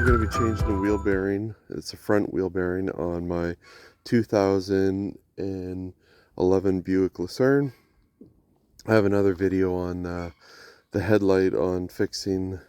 going to be changing the wheel bearing. It's a front wheel bearing on my 2011 Buick Lucerne. I have another video on the headlight on fixing,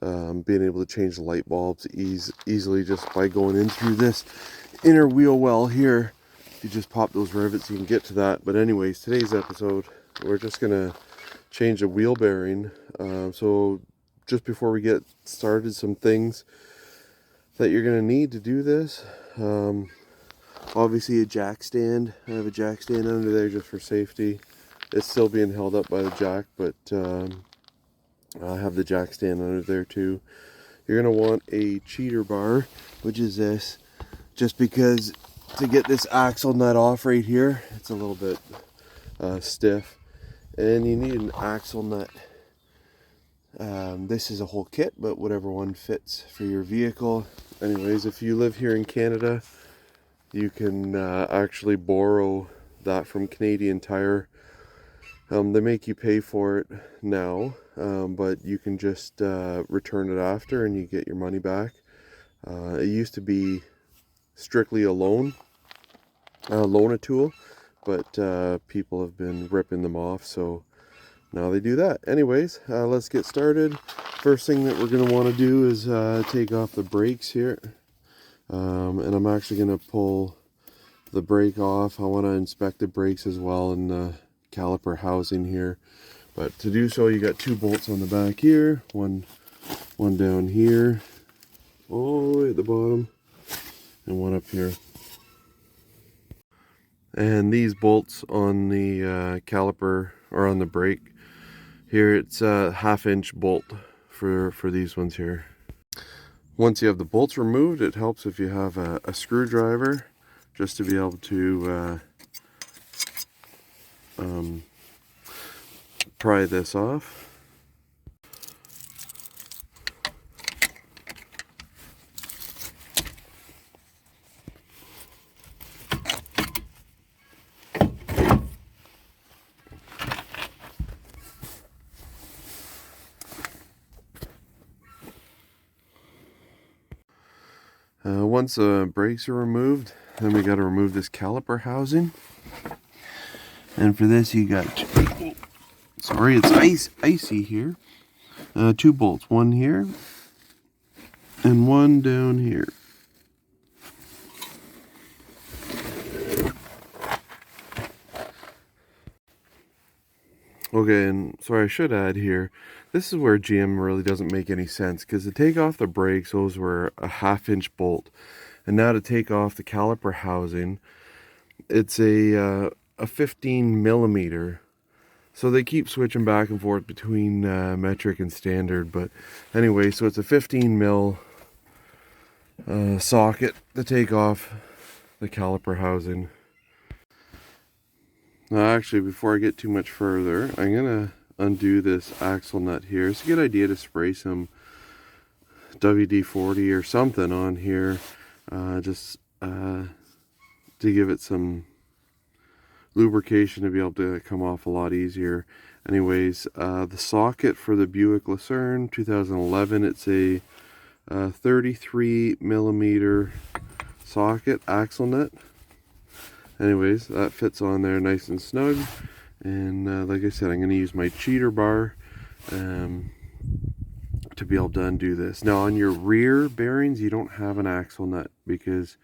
being able to change the light bulbs easily just by going in through this inner wheel well here. If you just pop those rivets, you can get to that. But anyways, today's episode, we're just going to change the wheel bearing. So just before we get started, some things that you're going to need to do this. Obviously a jack stand. I have a jack stand under there just for safety. It's still being held up by the jack, but I have the jack stand under there too. You're going to want a cheater bar, which is this, just because to get this axle nut off right here, it's a little bit stiff. And you need an axle nut. This is a whole kit, but whatever one fits for your vehicle. Anyways, if you live here in Canada, you can actually borrow that from Canadian Tire. They make you pay for it now, but you can just return it after and you get your money back. It used to be strictly a loan a tool, but people have been ripping them off, so now they do that. Anyways, let's get started. First thing that we're going to want to do is take off the brakes here. And I'm actually going to pull the brake off. I want to inspect the brakes as well and the caliper housing here. But to do so, you got two bolts on the back here. One down here, all the way at the bottom, and one up here. And these bolts on the caliper, or on the brake here, it's a 1/2-inch bolt for these ones here. Once you have the bolts removed, it helps if you have a screwdriver, just to be able to pry this off. Once the brakes are removed, then we got to remove this caliper housing. And for this, you got, sorry, it's icy here. Two bolts, one here and one down here. Okay, and sorry, I should add here, this is where GM really doesn't make any sense, because to take off the brakes, those were a 1/2-inch bolt. And now to take off the caliper housing, it's a 15 millimeter. So they keep switching back and forth between metric and standard. But anyway, so it's a 15 mil socket to take off the caliper housing. Now actually, before I get too much further, I'm going to undo this axle nut here. It's a good idea to spray some WD-40 or something on here, just to give it some lubrication to be able to come off a lot easier. Anyways, the socket for the Buick Lucerne 2011, it's a 33 millimeter socket axle nut. Anyways, that fits on there nice and snug. And like I said, I'm going to use my cheater bar to be able to undo this. Now on your rear bearings, you don't have an axle nut because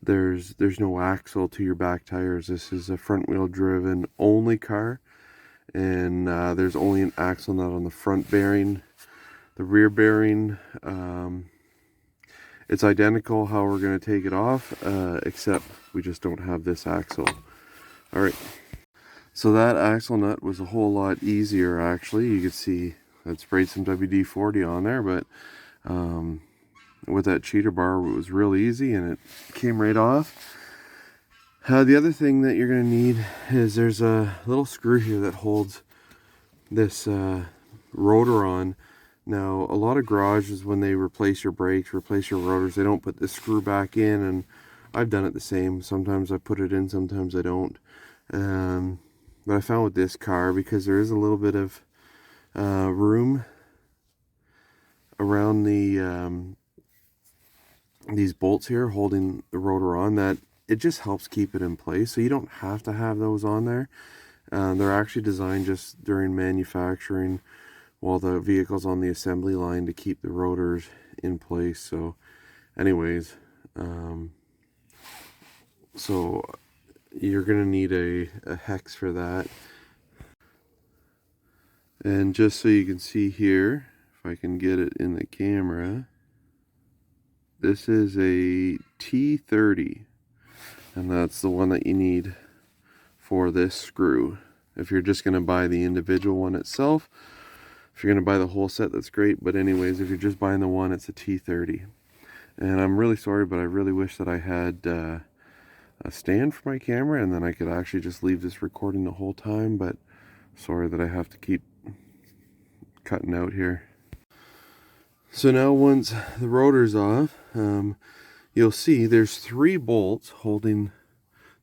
there's no axle to your back tires. This is a front wheel driven only car, and there's only an axle nut on the front bearing. The rear bearing, it's identical how we're going to take it off, except we just don't have this axle. Alright, so that axle nut was a whole lot easier actually. You could see I sprayed some WD-40 on there, but with that cheater bar it was real easy and it came right off. The other thing that you're going to need is there's a little screw here that holds this rotor on. Now, a lot of garages, when they replace your brakes, replace your rotors, they don't put this screw back in, and I've done it the same. Sometimes I put it in, sometimes I don't. But I found with this car, because there is a little bit of room around the these bolts here holding the rotor on, that it just helps keep it in place. So you don't have to have those on there. They're actually designed just during manufacturing while the vehicle's on the assembly line to keep the rotors in place. So anyways, so you're gonna need a hex for that. And just so you can see here, if I can get it in the camera, this is a T30, and that's the one that you need for this screw. If you're just going to buy the individual one itself, if you're going to buy the whole set, that's great. But anyways, if you're just buying the one, it's a T30. And I'm really sorry, but I really wish that I had a stand for my camera, and then I could actually just leave this recording the whole time. But sorry that I have to keep cutting out here. So now once the rotor's off, you'll see there's 3 bolts holding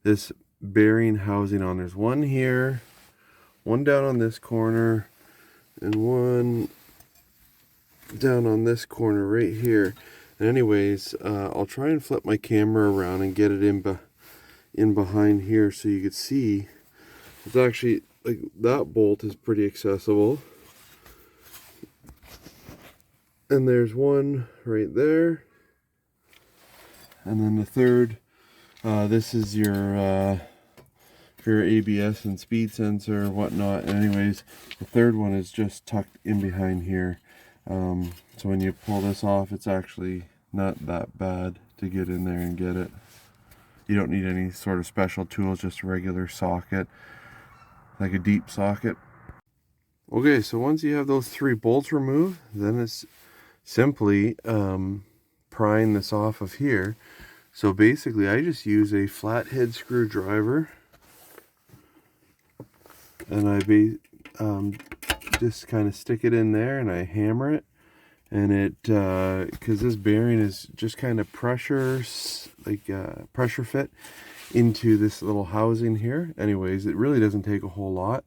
this bearing housing on. There's one here, one down on this corner, and one down on this corner right here. And anyways, I'll try and flip my camera around and get it in behind here so you can see. It's actually, like, that bolt is pretty accessible. And there's one right there. And then the third, this is your ABS and speed sensor and whatnot. And anyways, the third one is just tucked in behind here. So when you pull this off, it's actually not that bad to get in there and get it. You don't need any sort of special tools, just a regular socket, like a deep socket. Okay, so once you have those 3 bolts removed, then it's simply prying this off of here. So basically I just use a flathead screwdriver, and I just kind of stick it in there and I hammer it, and it because this bearing is just kind of pressure fit into this little housing here. Anyways, it really doesn't take a whole lot.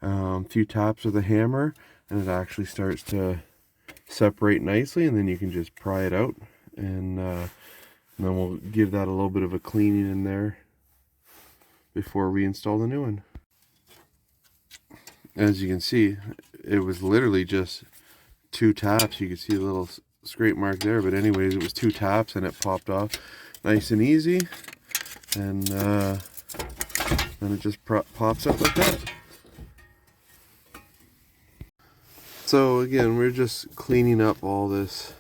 A few taps with a hammer and it actually starts to separate nicely, and then you can just pry it out, and then we'll give that a little bit of a cleaning in there before we install the new one. As you can see, it was literally just 2 taps. You can see a little scrape mark there, but anyways, it was 2 taps and it popped off nice and easy, and then it just pops up like that. So again, we're just cleaning up all this,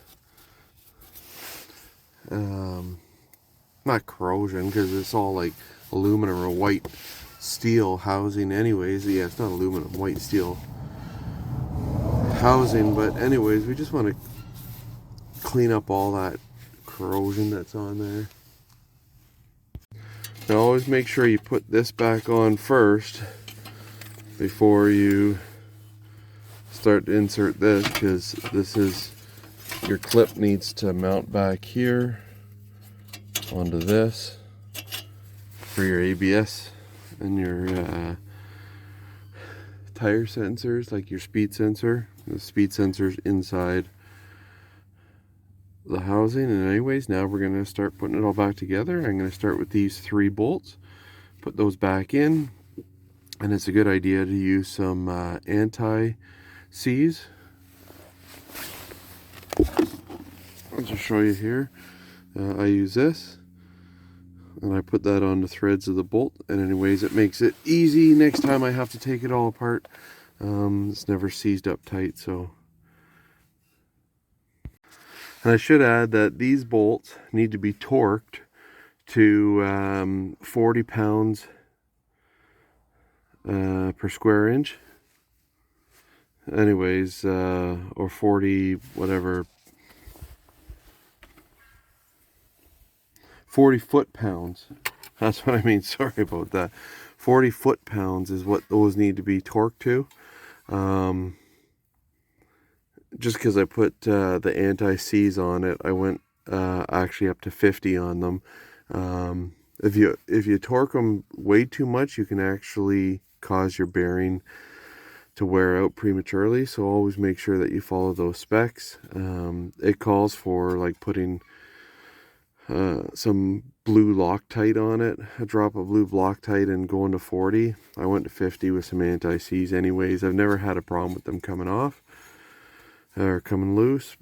not corrosion, because it's all like aluminum or white steel housing anyways. Yeah, it's not aluminum, white steel housing, but anyways, we just want to clean up all that corrosion that's on there. Now always make sure you put this back on first before you start to insert this, because this is, your clip needs to mount back here onto this for your ABS and your tire sensors, like your speed sensor. The speed sensor's inside the housing. And anyways, now we're going to start putting it all back together. I'm going to start with these 3 bolts, put those back in, and it's a good idea to use some anti-seize. I'll just show you here. I use this, and I put that on the threads of the bolt, and anyways, it makes it easy next time I have to take it all apart. It's never seized up tight. So, and I should add that these bolts need to be torqued to 40 pounds per square inch. Anyways, or 40 whatever, 40 foot-pounds. That's what I mean. Sorry about that. 40 foot-pounds is what those need to be torqued to. Just because I put the anti-seize on it, I went actually up to 50 on them. If you torque them way too much, you can actually cause your bearing to wear out prematurely. So always make sure that you follow those specs. It calls for like putting some blue Loctite on it, a drop of blue Loctite, and going to 40. I went to 50 with some anti-seize anyways. I've never had a problem with them coming off or coming loose.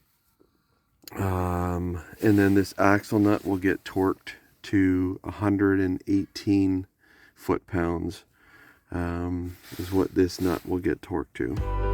And then this axle nut will get torqued to 118 foot-pounds, is what this nut will get torqued to.